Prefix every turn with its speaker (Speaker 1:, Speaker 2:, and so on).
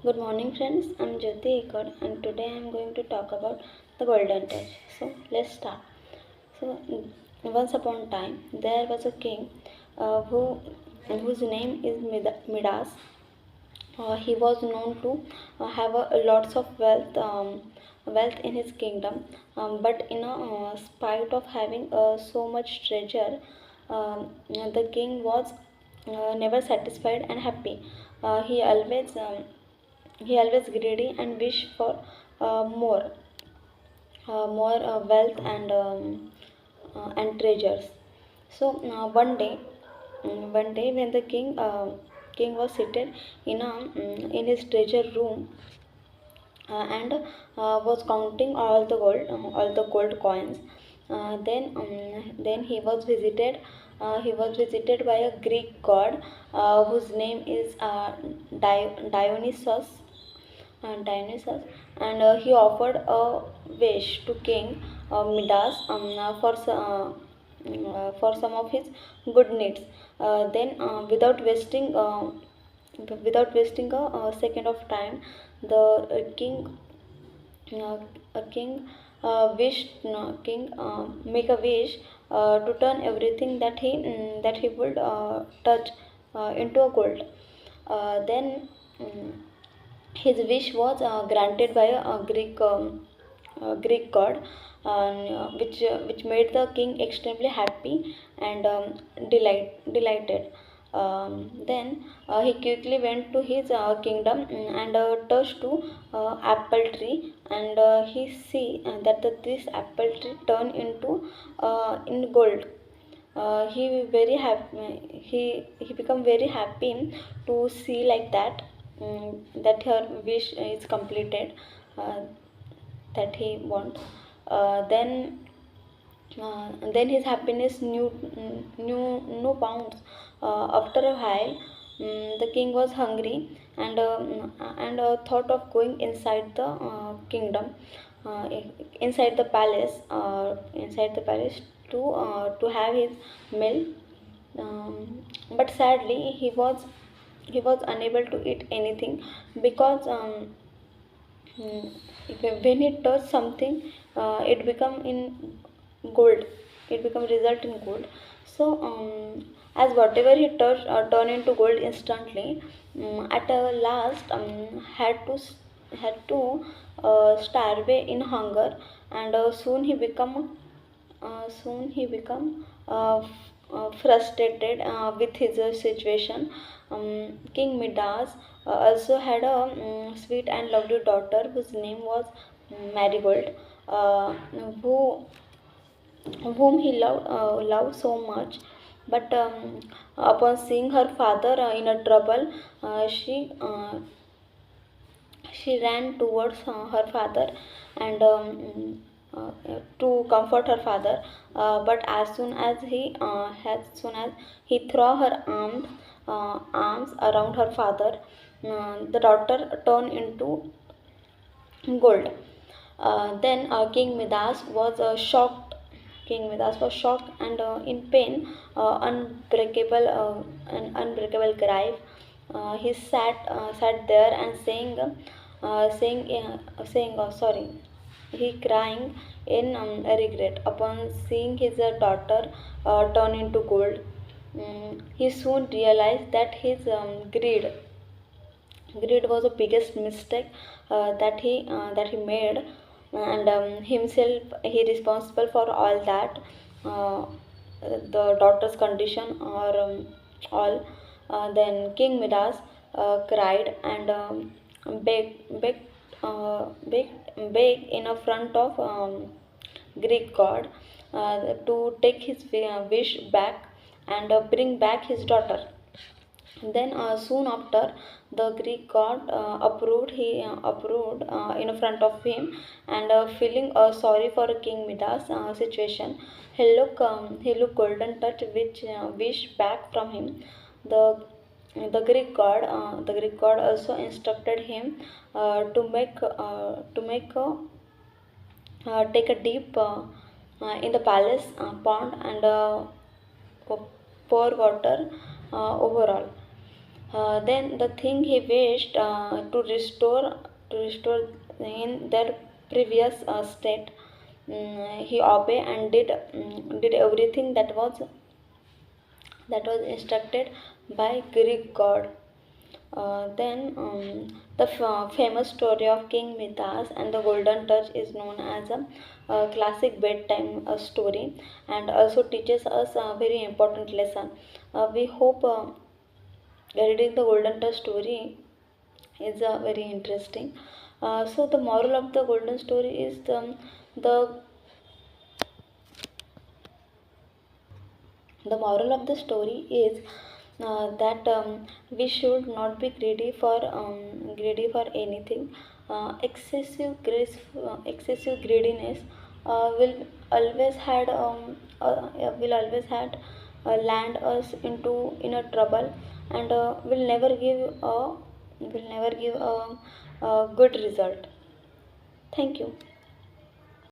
Speaker 1: Good morning, friends. I'm Jyoti Ekad, and today I'm going to talk about the Golden Age. So let's start. Once upon a time, there was a king whose name is Midas. He was known to have lots of wealth in his kingdom, but in spite of having so much treasure, the king was never satisfied and happy. Uh, he always um, he always greedy and wish for more wealth and treasures. One day when the king was seated in his treasure room and was counting all the gold coins. Then he was visited by a Greek god whose name is Dionysus, and he offered a wish to King Midas for some of his good needs. Without wasting a second of time, the uh, a king wished king make a wish to turn everything that he would touch into a gold. Then his wish was granted by a Greek god, which made the king extremely happy and delighted. Then he quickly went to his kingdom and touched to apple tree, and he see that this apple tree turned into in gold. He become very happy to see like that, that her wish is completed, uh, that he want. Then his happiness knew bounds. After a while, the king was hungry and thought of going kingdom, uh, inside the palace to have his meal. But sadly, he was unable to eat anything because when he touched something, it become in gold. It become result in gold. As whatever he touched turned into gold instantly. At last, had to starve in hunger, and soon he become frustrated with his situation. King Midas also had a sweet and lovely daughter whose name was Marigold, uh, who whom he loved so much. But upon seeing her father in a trouble, she ran towards her father and to comfort her father. But as soon as he threw her arms around her father, the daughter turned into gold. Then King Midas was shocked and in pain, an unbreakable grave. He sat there and saying, sorry. He crying in regret upon seeing his daughter turn into gold. He soon realized that his greed was the biggest mistake that he made, and himself he responsible for all that, uh, the daughter's condition or all. Then King Midas cried and begged, begged in a front of Greek god to take his wish back and bring back his daughter. Then soon after, the Greek god approved in front of him, and feeling sorry for King Midas' situation, he looked golden touch which wish back from him. The the Greek god also instructed him to make take a deep in the palace pond and pour water overall. Then the thing he wished to restore in their previous state, he obeyed and did everything that was instructed by Greek god. Then the famous story of King Midas and the Golden Touch is known as a classic bedtime story, and also teaches us a very important lesson. We hope reading the Golden Touch story is very interesting. So the moral of the golden story is the the moral of the story is that we should not be greedy for anything. Excessive greediness will always had will always had land us into in a trouble, and will never give a good result. Thank you.